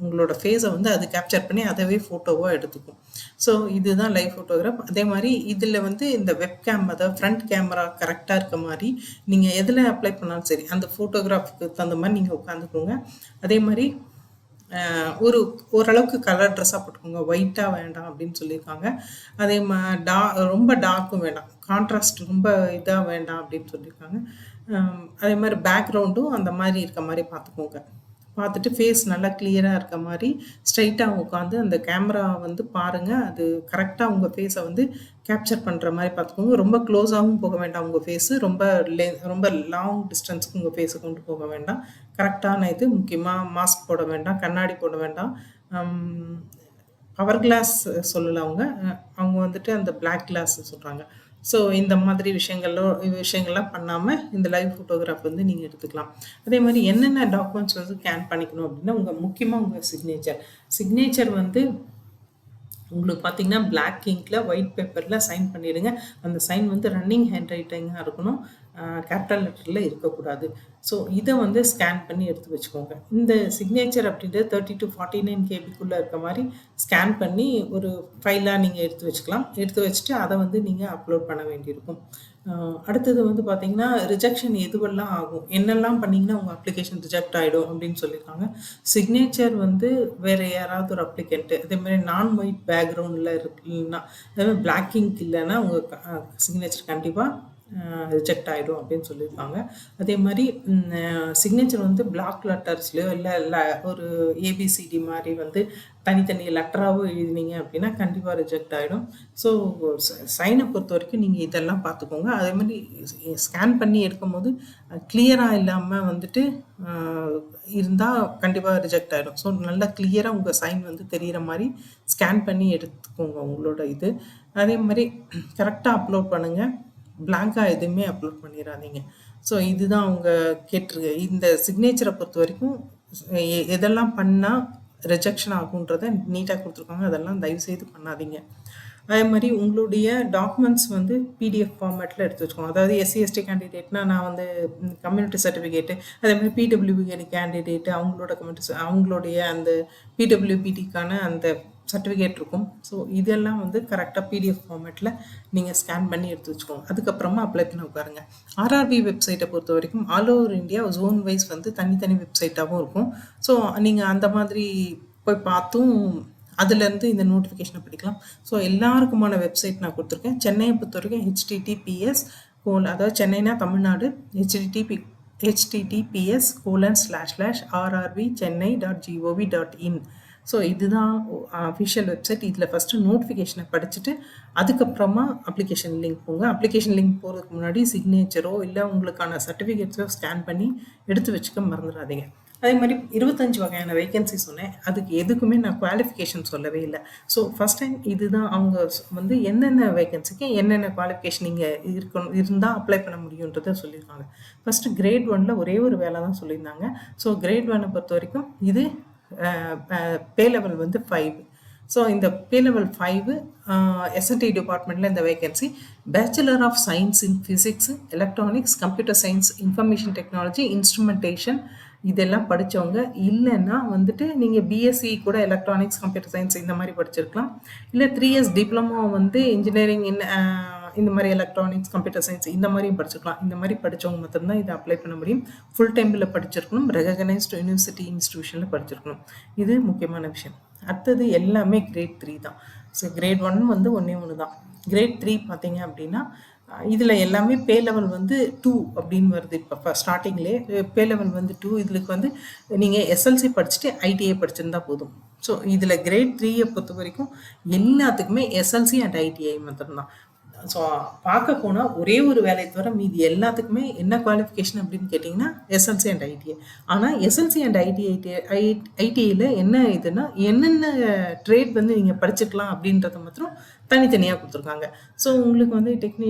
உங்களோட ஃபேஸை வந்து அது கேப்சர் பண்ணி அதவே ஃபோட்டோவாக எடுத்துக்கும். ஸோ இதுதான் லைவ் ஃபோட்டோகிராஃப். அதே மாதிரி இதில் வந்து இந்த வெப்கேம், அதாவது ஃப்ரண்ட் கேமரா கரெக்டாக இருக்க மாதிரி நீங்கள் எதில் அப்ளை பண்ணாலும் சரி அந்த ஃபோட்டோகிராஃபுக்கு தகுந்த மாதிரி நீங்கள் உட்காந்துக்கோங்க. அதே மாதிரி ஓரளவுக்கு கலர் ட்ரெஸ்ஸாக போட்டுக்கோங்க. ஒயிட்டாக வேண்டாம் அப்படின்னு சொல்லியிருக்காங்க. அதே ரொம்ப டார்க்கும் வேண்டாம், கான்ட்ராஸ்ட் ரொம்ப இதாக வேண்டாம் அப்படின்னு சொல்லியிருக்காங்க. அதே மாதிரி பேக்ரவுண்டும் அந்த மாதிரி இருக்க மாதிரி பார்த்துக்கோங்க. பார்த்துட்டு ஃபேஸ் நல்லா கிளியராக இருக்க மாதிரி ஸ்ட்ரைட்டாக உட்காந்து அந்த கேமரா வந்து பாருங்கள். அது கரெக்டாக உங்கள் ஃபேஸை வந்து கேப்சர் பண்ணுற மாதிரி பார்த்துக்கோங்க. ரொம்ப க்ளோஸாகவும் போக வேண்டாம் உங்கள் ஃபேஸு, ரொம்ப லாங் டிஸ்டன்ஸுக்கு உங்கள் ஃபேஸை கொண்டு போக வேண்டாம். கரெக்டான இது முக்கியமாக மாஸ்க் போட வேண்டாம், கண்ணாடி போட வேண்டாம். பவர் கிளாஸ் சொல்லலை அவங்க வந்துட்டு அந்த பிளாக் கிளாஸ் சொல்கிறாங்க. ஸோ இந்த மாதிரி விஷயங்கள்லாம் பண்ணாமல் இந்த லைவ் ஃபோட்டோகிராஃப் வந்து நீங்கள் எடுத்துக்கலாம். அதே மாதிரி என்னென்ன டாக்குமெண்ட்ஸ் வந்து ஸ்கேன் பண்ணிக்கணும் அப்படின்னா முக்கியமாக உங்கள் சிக்னேச்சர் வந்து உங்களுக்கு பார்த்தீங்கன்னா பிளாக் இங்கில் ஒயிட் பேப்பரில் சைன் பண்ணிடுங்க. அந்த சைன் வந்து ரன்னிங் ஹேண்ட் ரைட்டிங்காக இருக்கணும், கேபிட்டல் லெட்டரில் இருக்கக்கூடாது. ஸோ இதை வந்து ஸ்கேன் பண்ணி எடுத்து வச்சுக்கோங்க. இந்த சிக்னேச்சர் அப்படின்றது 30 to 49 கேபிக்குள்ளே இருக்க மாதிரி ஸ்கேன் பண்ணி ஒரு ஃபைலாக நீங்கள் எடுத்து வச்சுக்கலாம். எடுத்து வச்சுட்டு அதை வந்து நீங்கள் அப்லோட் பண்ண வேண்டியிருக்கும். அடுத்தது வந்து பார்த்தீங்கன்னா ரிஜெக்ஷன் எதுவெல்லாம் ஆகும், என்னெல்லாம் பண்ணிங்கன்னா உங்கள் அப்ளிகேஷன் ரிஜெக்ட் ஆகிடும் அப்படின்னு சொல்லியிருக்காங்க. சிக்னேச்சர் வந்து வேறு யாராவது ஒரு அப்ளிகண்ட்டு, அதேமாதிரி நான் ஒயிட் பேக்ரவுண்டில் இருக்குன்னா, அதேமாதிரி பிளாக் இங்க் இல்லைன்னா உங்கள் சிக்னேச்சர் கண்டிப்பாக ரிஜெக்ட் ஆகிடும் அப்படின்னு சொல்லியிருக்காங்க. அதே மாதிரி சிக்னேச்சர் வந்து பிளாக் லெட்டர்ஸ்லையோ இல்லை ஒரு ஏபிசிடி மாதிரி வந்து தனித்தனி லெட்டராகவும் எழுதினீங்க அப்படின்னா கண்டிப்பாக ரிஜெக்ட் ஆகிடும். ஸோ சைனை பொறுத்த வரைக்கும் நீங்கள் இதெல்லாம் பார்த்துக்கோங்க. அதே மாதிரி ஸ்கேன் பண்ணி எடுக்கும்போது கிளியராக இல்லாமல் வந்துட்டு இருந்தால் கண்டிப்பாக ரிஜெக்ட் ஆகிடும். ஸோ நல்லா கிளியராக உங்கள் சைன் வந்து தெரிகிற மாதிரி ஸ்கேன் பண்ணி எடுத்துக்கோங்க உங்களோட இது. அதே மாதிரி கரெக்டாக அப்லோட் பண்ணுங்கள், பிளாங்காக எதுவுமே அப்லோட் பண்ணிடாதீங்க. ஸோ இதுதான் அவங்க கேட்டிருக்கு. இந்த சிக்னேச்சரை பொறுத்த வரைக்கும் எதெல்லாம் பண்ணால் ரிஜெக்ஷன் ஆகுன்றதை நீட்டாக கொடுத்துருக்காங்க. அதெல்லாம் தயவுசெய்து பண்ணாதீங்க. அதே மாதிரி உங்களுடைய டாக்குமெண்ட்ஸ் வந்து பிடிஎஃப் ஃபார்மேட்டில் எடுத்து வச்சுக்கோங்க. அதாவது எஸ்சி எஸ்டி கேண்டிடேட்னா நான் வந்து கம்யூனிட்டி சர்டிஃபிகேட்டு, அதே மாதிரி பிடபிள்யூபி கேண்டிடேட்டு அவங்களோட கம்யூனிட்டி அவங்களுடைய அந்த பிடபிள்யூபிடிக்கான அந்த சர்டிஃபிகேட் இருக்கும். ஸோ இதெல்லாம் வந்து கரெக்டாக பிடிஎஃப் ஃபார்மேட்டில் நீங்கள் ஸ்கேன் பண்ணி எடுத்து வச்சுக்கோங்க. அதுக்கப்புறமா அப்ளை பண்ண உட்காருங்க. ஆர்ஆர்பி வெப்சைட்டை பொறுத்த வரைக்கும் all over India zone wise வந்து தனித்தனி வெப்சைட்டாகவும் இருக்கும். ஸோ நீங்கள் அந்த மாதிரி போய் பார்த்தும் அதுலேருந்து இந்த நோட்டிஃபிகேஷனை படிக்கலாம். ஸோ எல்லாருக்குமான வெப்சைட் நான் கொடுத்துருக்கேன். சென்னையை பொறுத்த வரைக்கும் https அதாவது சென்னைனா தமிழ்நாடு https://rrbchennai.gov.in. ஸோ இதுதான் அஃபிஷியல் வெப்சைட். இதில் ஃபஸ்ட்டு நோட்டிஃபிகேஷனை படிச்சுட்டு அதுக்கப்புறமா அப்ளிகேஷன் லிங்க் போங்க. அப்ளிகேஷன் லிங்க் போகிறதுக்கு முன்னாடி சிக்னேச்சரோ இல்லை உங்களுக்கான சர்டிஃபிகேட்ஸோ ஸ்கேன் பண்ணி எடுத்து வச்சுக்க மறந்துடாதீங்க. அதே மாதிரி 25 வகையான வேகன்சி சொன்னேன். அதுக்கு எதுக்குமே நான் குவாலிஃபிகேஷன் சொல்லவே இல்லை. ஸோ ஃபஸ்ட் டைம் இதுதான் அவங்க வந்து என்னென்ன வேகன்சிக்கு என்னென்ன குவாலிஃபிகேஷன் நீங்கள் இருந்தால் அப்ளை பண்ண முடியுன்றதை சொல்லியிருக்காங்க. ஃபஸ்ட்டு கிரேட் 1ல் ஒரே ஒரு வேலை தான் சொல்லியிருந்தாங்க. ஸோ கிரேட் 1 பொறுத்த வரைக்கும் இது பே லெவல் வந்து 5. ஸோ இந்த பே லெவல் 5 எஸ்என்டி டிபார்ட்மெண்ட்டில் இந்த vacancy bachelor of science in physics, electronics, computer science, information technology, instrumentation இதெல்லாம் படித்தவங்க. இல்லைன்னா வந்துட்டு நீங்கள் பிஎஸ்சி கூட எலக்ட்ரானிக்ஸ், கம்ப்யூட்டர் சயின்ஸ் இந்த மாதிரி படிச்சிருக்கலாம். இல்லை 3 இயர்ஸ் டிப்ளமோ வந்து இன்ஜினியரிங் இந்த மாதிரி எலக்ட்ரானிக்ஸ், கம்ப்யூட்டர் சயின்ஸ் இந்த மாதிரியும் படிச்சிருக்கலாம். இந்த மாதிரி படித்தவங்க மட்டும்தான் இதை அப்ளை பண்ண முடியும். ஃபுல் டைமில் படிச்சிருக்கணும். ரெகக்னைஸ்டு யூனிவர்சிட்டி இன்ஸ்டிடியூஷனில் படிச்சிருக்கணும். இது முக்கியமான விஷயம். அடுத்தது எல்லாமே கிரேட் 3 தான். ஸோ கிரேட் 1 வந்து ஒன்று தான். கிரேட் 3 பார்த்தீங்க அப்படின்னா இதில் எல்லாமே பே லெவல் வந்து 2 அப்படின்னு வருது. இப்போ ஸ்டார்டிங்லேயே பே லெவல் வந்து 2. இதுக்கு வந்து நீங்கள் எஸ்எல்சி படிச்சுட்டு ஐடிஐ படிச்சிருந்தா போதும். ஸோ இதில் கிரேட் 3யை பொறுத்த வரைக்கும் எல்லாத்துக்குமே எஸ்எல்சி அண்ட் ஐடிஐ மட்டும்தான். ஸோ பார்க்க போனால் ஒரே ஒரு வேலையை தவிர மீதி எல்லாத்துக்குமே என்ன குவாலிஃபிகேஷன் அப்படின்னு கேட்டிங்கன்னா எஸ்எல்சி அண்ட் ஐடிஐ. ஆனால் எஸ்எல்சி அண்ட் ஐடிஐயில் என்ன இதுன்னா என்னென்ன ட்ரேட் வந்து நீங்கள் படிச்சுக்கலாம் அப்படின்றத மாத்திரம் தனித்தனியாக கொடுத்துருக்காங்க. ஸோ உங்களுக்கு வந்து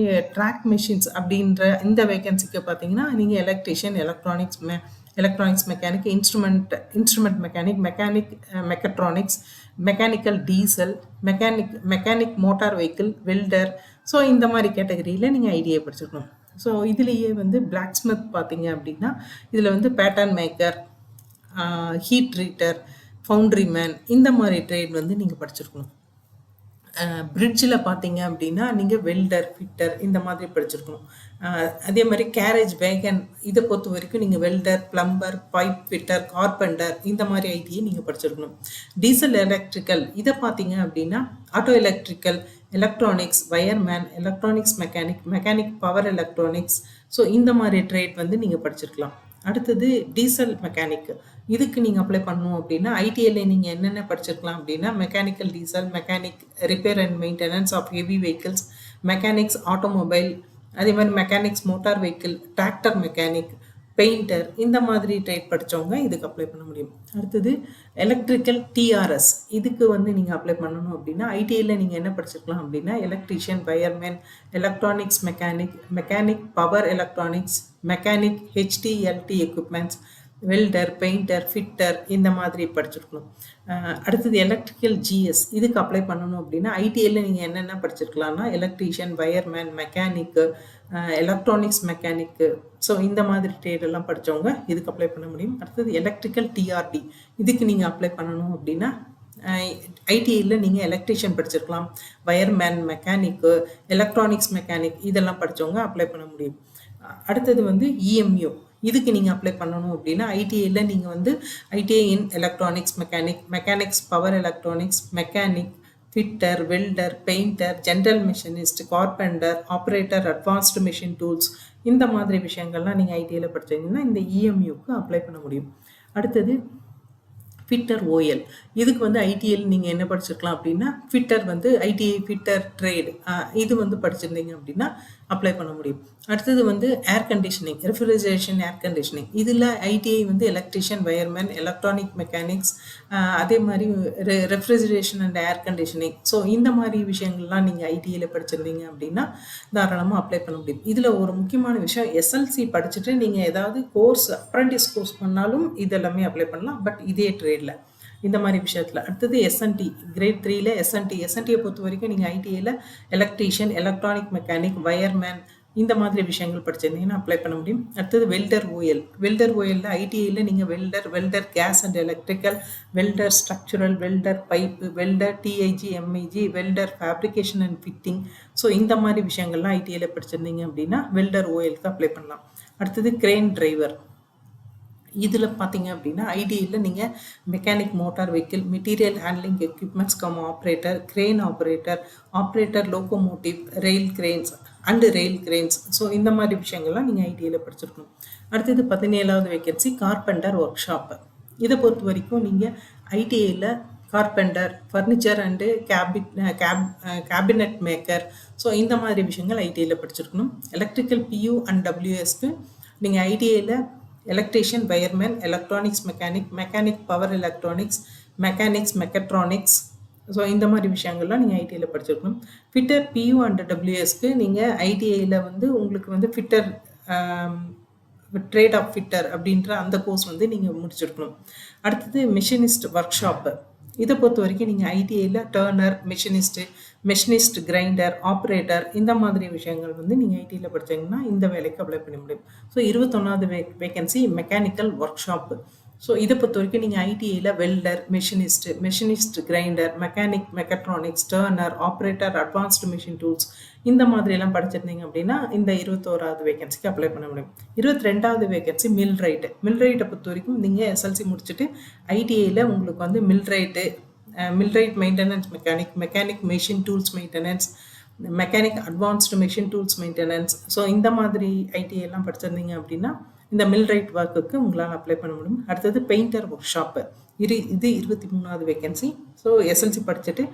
ட்ராக் மெஷின்ஸ் அப்படின்ற இந்த வேகன்சிக்கு பார்த்தீங்கன்னா நீங்கள் electrician, electronics mechanic, instrument mechanic, mechatronics, mechanical diesel, mechanic motor vehicle, welder. So இந்த மாதிரி கேட்டகரியில் நீங்கள் ஐடிஐ படிச்சிருக்கணும். ஸோ இதுலேயே வந்து பிளாக் ஸ்மித் பார்த்தீங்க அப்படின்னா இதில் வந்து pattern maker, heat treated, foundry man இந்த மாதிரி ட்ரேட் வந்து நீங்கள் படிச்சிருக்கணும். பிரிட்ஜில் பார்த்தீங்க அப்படின்னா நீங்கள் வெல்டர், ஃபிட்டர் இந்த மாதிரி படிச்சிருக்கணும். அதே மாதிரி கேரேஜ் வேகன் இதை பொறுத்த வரைக்கும் நீங்கள் welder, plumber, pipe fitter, carpenter இந்த மாதிரி ஐடியை நீங்கள் படிச்சிருக்கணும். டீசல் எலக்ட்ரிக்கல் இதை பார்த்தீங்க அப்படின்னா auto electrical, electronics, wireman, electronics mechanic power electronics. So இந்த மாதிரி ட்ரேட் வந்து நீங்கள் படிச்சிருக்கலாம். அடுத்தது டீசல் மெக்கானிக். இதுக்கு நீங்கள் அப்ளை பண்ணணும் அப்படின்னா ஐடிஐல நீங்கள் என்னென்ன படிச்சிருக்கலாம் அப்படின்னா mechanical diesel, mechanic repair and maintenance of heavy vehicles, mechanics automobile, அதே மாதிரி mechanics motor vehicle, tractor mechanic, painter இந்த மாதிரி ட்ரேட் படித்தவங்க இதுக்கு அப்ளை பண்ண முடியும். அடுத்தது எலக்ட்ரிக்கல் டிஆர்எஸ். இதுக்கு வந்து நீங்கள் அப்ளை பண்ணணும் அப்படின்னா ஐடிஐயில் நீங்கள் என்ன படிச்சிருக்கலாம் அப்படின்னா electrician, wireman, electronics mechanic power electronics, mechanic HTLT equipments, welder, painter, fitter இந்த மாதிரி படிச்சிருக்கணும். அடுத்தது எலக்ட்ரிக்கல் ஜிஎஸ். இதுக்கு அப்ளை பண்ணணும் அப்படின்னா ஐடிஐயில் நீங்கள் என்னென்ன படிச்சிருக்கலாம்னா electrician, wireman, mechanic, electronics mechanic. So இந்த மாதிரி ட்ரேடெல்லாம் படித்தவங்க இதுக்கு அப்ளை பண்ண முடியும். அடுத்தது எலக்ட்ரிக்கல் டிஆர்டி. இதுக்கு நீங்கள் அப்ளை பண்ணணும் அப்படின்னா ஐடிஐயில் நீங்கள் எலக்ட்ரிஷியன் படிச்சிருக்கலாம், வயர்மேன், மெக்கானிக்கு, எலக்ட்ரானிக்ஸ் மெக்கானிக் இதெல்லாம் படித்தவங்க அப்ளை பண்ண முடியும். அடுத்தது வந்து இஎம்யூ. இதுக்கு நீங்கள் அப்ளை பண்ணணும் அப்படின்னா ஐடிஐயில் நீங்கள் வந்து ஐடிஐ இன் electronics mechanics power electronics, mechanic, fitter, welder, painter, general machinist, carpenter, operator, advanced machine tools இந்த மாதிரி விஷயங்கள்லாம் நீங்கள் ஐடிஐயில் படிச்சிங்கன்னா இந்த இஎம்யூக்கு அப்ளை பண்ண முடியும். அடுத்தது ஃபிட்டர் ஓஎல். இதுக்கு வந்து ஐடிஐயில் நீங்கள் என்ன படிச்சிருக்கலாம் அப்படின்னா ஃபிட்டர் வந்து ஐடிஐ ஃபிட்டர் ட்ரேடு இது வந்து படிச்சிருந்தீங்க அப்படின்னா அப்ளை பண்ண முடியும். அடுத்தது வந்து air conditioning, refrigeration, air conditioning. இதில் ஐடிஐ வந்து எலக்ட்ரிஷியன், வயர்மேன், எலக்ட்ரானிக் மெக்கானிக்ஸ், அதே மாதிரி refrigeration and air conditioning. So இந்த மாதிரி விஷயங்கள்லாம் நீங்கள் ஐடிஐயில் படிச்சிருந்தீங்க அப்படின்னா தாராளமாக அப்ளை பண்ண முடியும். இதில் ஒரு முக்கியமான விஷயம், எஸ்எல்சி படிச்சுட்டு நீங்கள் ஏதாவது கோர்ஸ் அப்ரெண்டிஸ் கோர்ஸ் பண்ணாலும் இதெல்லாமே அப்ளை பண்ணலாம். பட் இதே ட்ரேடில் இந்த மாதிரி விஷயத்தில். அடுத்தது எஸ்என்டி கிரேட் 3ல எஸ்என்டியை பொறுத்த வரைக்கும் நீங்கள் ஐடிஐயில் எலக்ட்ரீஷியன், எலக்ட்ரானிக் மெக்கானிக், வயர்மேன் இந்த மாதிரி விஷயங்கள் படிச்சிருந்தீங்கன்னா அப்ளை பண்ண முடியும். அடுத்தது வெல்டர் ஓஎல்ல ஐடிஐயில் நீங்கள் welder gas and electrical, welder structural, welder pipe, welder TIG, MIG, welder fabrication and fitting. So இந்த மாதிரி விஷயங்கள்லாம் ஐடிஐயில் படிச்சிருந்தீங்க அப்படின்னா வெல்டர் ஓஎல்க்கு அப்ளை பண்ணலாம். அடுத்தது கிரேன் டிரைவர். இதில் பார்த்தீங்க அப்படின்னா ஐடியில் நீங்கள் mechanic, motor vehicle, material handling equipments cum operator, crane operator locomotive, rail cranes. So இந்த மாதிரி விஷயங்கள்லாம் நீங்கள் ஐடியில் படிச்சிருக்கணும். அடுத்தது 17வது வேகன்சி கார்பெண்டர் ஒர்க் ஷாப்பு. இதை பொறுத்த வரைக்கும் நீங்கள் ஐடிஐயில் carpenter, furniture and cabinet maker, so இந்த மாதிரி விஷயங்கள் ஐடிஐயில் படிச்சிருக்கணும். எலக்ட்ரிக்கல் பியூ அண்ட் டபிள்யூஎஸ்க்கு நீங்கள் ஐடிஐயில் electrician, wireman, electronics mechanic power electronics, mechatronics, so இந்த மாதிரி விஷயங்கள்லாம் நீங்கள் ஐடிஐயில் படிச்சிருக்கணும். ஃபிட்டர் பியூ அண்ட் டபிள்யூஎஸ்க்கு நீங்கள் ஐடிஐயில் வந்து உங்களுக்கு வந்து ஃபிட்டர் ட்ரேட் ஆஃப் ஃபிட்டர் அப்படின்ற அந்த கோர்ஸ் வந்து நீங்கள் முடிச்சிருக்கணும். அடுத்தது மிஷினிஸ்ட் ஒர்க் ஷாப்பு. இதை பொறுத்த வரைக்கும் நீங்கள் ஐடிஐயில் டர்னர், மெஷினிஸ்ட், கிரைண்டர், ஆப்ரேட்டர் இந்த மாதிரி விஷயங்கள் வந்து நீங்கள் ஐடியில் படித்தீங்கன்னா இந்த வேலைக்கு அப்ளை பண்ண முடியும். ஸோ 21வது vacancy mechanical work shop. So இதை பொறுத்த வரைக்கும் நீங்கள் ஐடிஐயில் welder, machinist, grinder, mechatronics, turner, operator, advanced machine tools இந்த மாதிரிலாம் படிச்சிருந்தீங்க அப்படின்னா இந்த 21வது வேகன்சிக்கு அப்ளை பண்ண முடியும். 22வது வேகன்சி மில்ரைட்டை பொறுத்த வரைக்கும் நீங்கள் எஸ்எல்சி முடிச்சுட்டு ஐடிஐயில் உங்களுக்கு வந்து millwright maintenance mechanic machine tools maintenance, mechanic advanced machine tools maintenance, so இந்த மாதிரி ஐடிஐலாம் படிச்சிருந்தீங்க அப்படின்னா இந்த மில்ரைட் ஒர்க்குக்கு உங்களால் அப்ளை பண்ண முடியும். அடுத்தது பெயிண்டர் ஒர்க் ஷாப்பு. இது 23வது வேகன்சி. ஸோ எஸ்எல்சி படிச்சுட்டு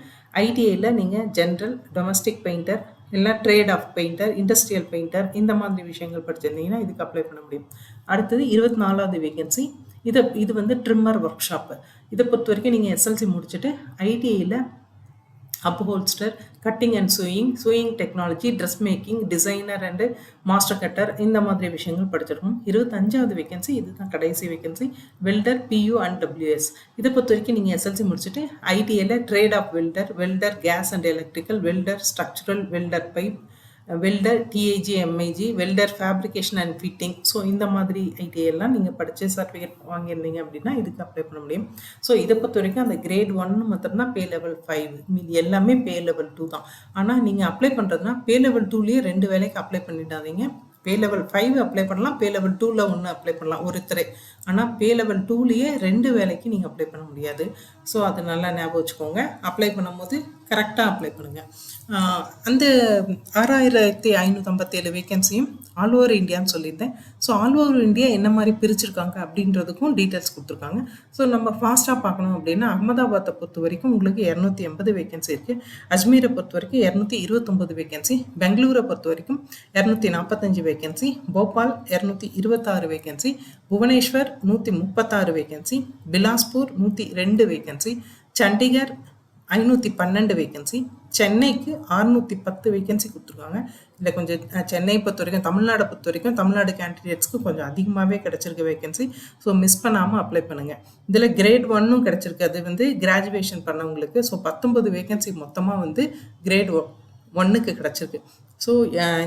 ஐடிஐயில் நீங்கள் ஜென்ரல், டொமஸ்டிக் பெயிண்டர், இல்லை trade of painter, industrial painter இந்த மாதிரி விஷயங்கள் படிச்சிருந்தீங்கன்னா இதுக்கு அப்ளை பண்ண முடியும். அடுத்தது 24வது வேகன்சி. இது வந்து ட்ரிம்மர் ஒர்க் ஷாப்பு. இதை பொறுத்த வரைக்கும் நீங்கள் எஸ்எல்சி முடிச்சுட்டு ஐடிஐயில் upholster, cutting and sewing technology, dress making, designer and master cutter இந்த மாதிரி விஷயங்கள் படிச்சிருக்கணும். 25வது வேகன்சி, இதுதான் கடைசி வேகன்சி, வெல்டர் பியூ அண்ட் டபிள்யூஎஸ். இதை பொறுத்த வரைக்கும் நீங்கள் எஸ்எல்சி முடிச்சுட்டு ஐடிஐயில் trade of welder gas and electrical, welder structural, welder pipe, welder TIG, MIG, welder fabrication and fitting, so இந்த மாதிரி ஐடிஐலாம் நீங்கள் படித்து சர்டிஃபிகேட் வாங்கியிருந்தீங்க அப்படின்னா இதுக்கு அப்ளை பண்ண முடியும். ஸோ இதை பொறுத்த வரைக்கும் அந்த கிரேட் 1 மட்டும்தான் பே லெவல் 5, மீது எல்லாமே பே லெவல் 2 தான். ஆனால் நீங்கள் அப்ளை பண்ணுறதுனா பே லெவல் 2லேயே 2 வேலைக்கு அப்ளை பண்ணிடாதீங்க. பே லெவல் 5 அப்ளை பண்ணலாம், பே லெவல் 2ல் 1 அப்ளை பண்ணலாம் ஒருத்தரே. ஆனால் பே லெவல் 2லேயே 2 வேலைக்கு நீங்கள் அப்ளை பண்ண முடியாது. ஸோ அது நல்லா ஞாபகம் வச்சுக்கோங்க. அப்ளை பண்ணும்போது கரெக்டாக அப்ளை பண்ணுங்கள். அந்த 6557 வேகன்சியும் ஆல் ஓவர் இந்தியான்னு சொல்லியிருந்தேன். ஸோ ஆல் ஓவர் இந்தியா என்ன மாதிரி பிரிச்சிருக்காங்க அப்படின்றதுக்கும் டீட்டெயில்ஸ் கொடுத்துருக்காங்க. ஸோ நம்ம ஃபாஸ்ட்டாக பார்க்கணும் அப்படின்னா அகமதாபாத்தை பொறுத்த வரைக்கும் உங்களுக்கு 280 வேகன்சி இருக்குது. அஜ்மீரை பொறுத்த வரைக்கும் 229 வேகன்சி, பெங்களூரை பொறுத்த வரைக்கும் 245 vacancy, Bhopal 226 vacancy, Bhubaneswar 136 vacancy, Bilaspur 102 vacancy, Chandigarh 512 vacancy, சென்னைக்கு 610 வேகன்சி கொடுத்துருக்காங்க. இல்லை கொஞ்சம் சென்னை பொறுத்த வரைக்கும் தமிழ்நாடு கேண்டிடேட்ஸ்க்கு கொஞ்சம் அதிகமாகவே கிடச்சிருக்க வேகன்சி. ஸோ மிஸ் பண்ணாமல் அப்ளை பண்ணுங்கள். இதில் கிரேட் 1ம் கிடச்சிருக்கு, அது வந்து கிராஜுவேஷன் பண்ணவங்களுக்கு. ஸோ 19 வேகன்சி மொத்தமாக வந்து கிரேட் 1க்கு கிடச்சிருக்கு. ஸோ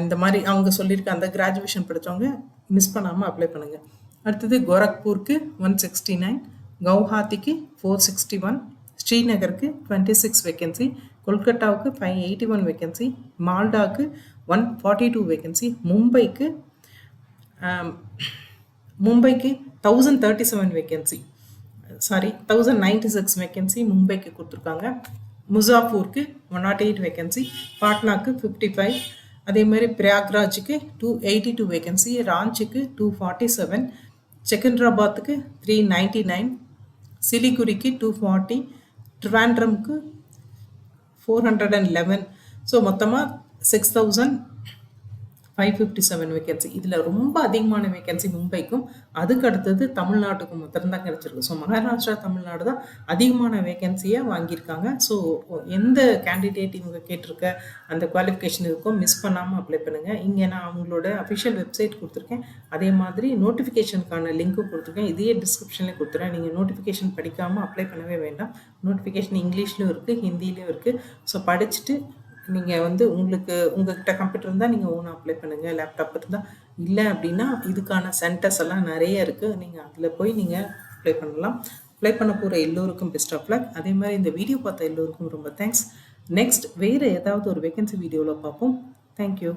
இந்த மாதிரி அவங்க சொல்லியிருக்க அந்த கிராஜுவேஷன் படித்தவங்க மிஸ் பண்ணாமல் அப்ளை பண்ணுங்கள். அடுத்தது கோரக்பூருக்கு 169, கவுஹாத்திக்கு 461, ஸ்ரீநகருக்கு 26 வேகன்சி, கொல்கட்டாவுக்கு 581 வேகன்சி, மால்டாக்கு 142 வேகன்சி, மும்பைக்கு 1037 வேகன்சி, 1096 வேகன்சி மும்பைக்கு கொடுத்துருக்காங்க. முசாஃபூருக்கு 108 வேகன்சி, பாட்னாக்கு 55, அதே மாதிரி பிரயாக்ராஜுக்கு 282 வேகன்சி, ராஞ்சிக்கு 247, செகந்திராபாத்துக்கு 399, சிலிகுரிக்கு 240, ட்ரிவாண்ட்ரம்க்கு 411. ஸோ மொத்தமாக 557 வேக்கன்சி. இதுல ரொம்ப அதிகமான வேக்கன்சி மும்பைக்கும், அதுக்கு அடுத்தது தமிழ்நாட்டுக்கும் மாத்திரம் தான் கிடைச்சிருக்கு. ஸோ மகாராஷ்டிரா, தமிழ்நாடு தான் அதிகமான வேக்கன்சிய வாங்கியிருக்காங்க. ஸோ எந்த கேண்டிடேட் இவங்க கேட்டிருக்க அந்த குவாலிஃபிகேஷன் இருக்கோ மிஸ் பண்ணாம அப்ளை பண்ணுங்க. இங்க நான் அவங்களோட அஃபிஷியல் வெப்சைட் குடுத்துருக்கேன். அதே மாதிரி நோட்டிஃபிகேஷனுக்கான லிங்க்கும் குடுத்துருக்கேன். இதையே டிஸ்கிரிப்ஷன்லயும் குடுத்துறேன். நீங்க நோட்டிஃபிகேஷன் படிக்காம அப்ளை பண்ணவே வேண்டாம். நோட்டிஃபிகேஷன் இங்கிலீஷ்லயும் இருக்கு, ஹிந்திலயும் இருக்கு. ஸோ படிச்சுட்டு நீங்க வந்து உங்ககிட்ட கம்ப்யூட்டர் இருந்தா நீங்க ஓனா அப்ளை பண்ணுங்க. லேப்டாப் இருந்தா. இல்ல அப்டின்னா, இதுக்கான சென்டர்ஸ் எல்லாம் நெறைய இருக்கு. நீங்க அதுல போய் நீங்க அப்ளை பண்ணலாம். அப்ளை பண்ண போற எல்லோருக்கும் பெஸ்ட் ஆஃப் லக். அதே மாரி இந்த வீடியோ பார்த்த எல்லோருக்கும் ரொம்ப தேங்க்ஸ். நெக்ஸ்ட் வேற ஏதாவது ஒரு வேகன்சி வீடியோல பார்ப்போம். Thank you.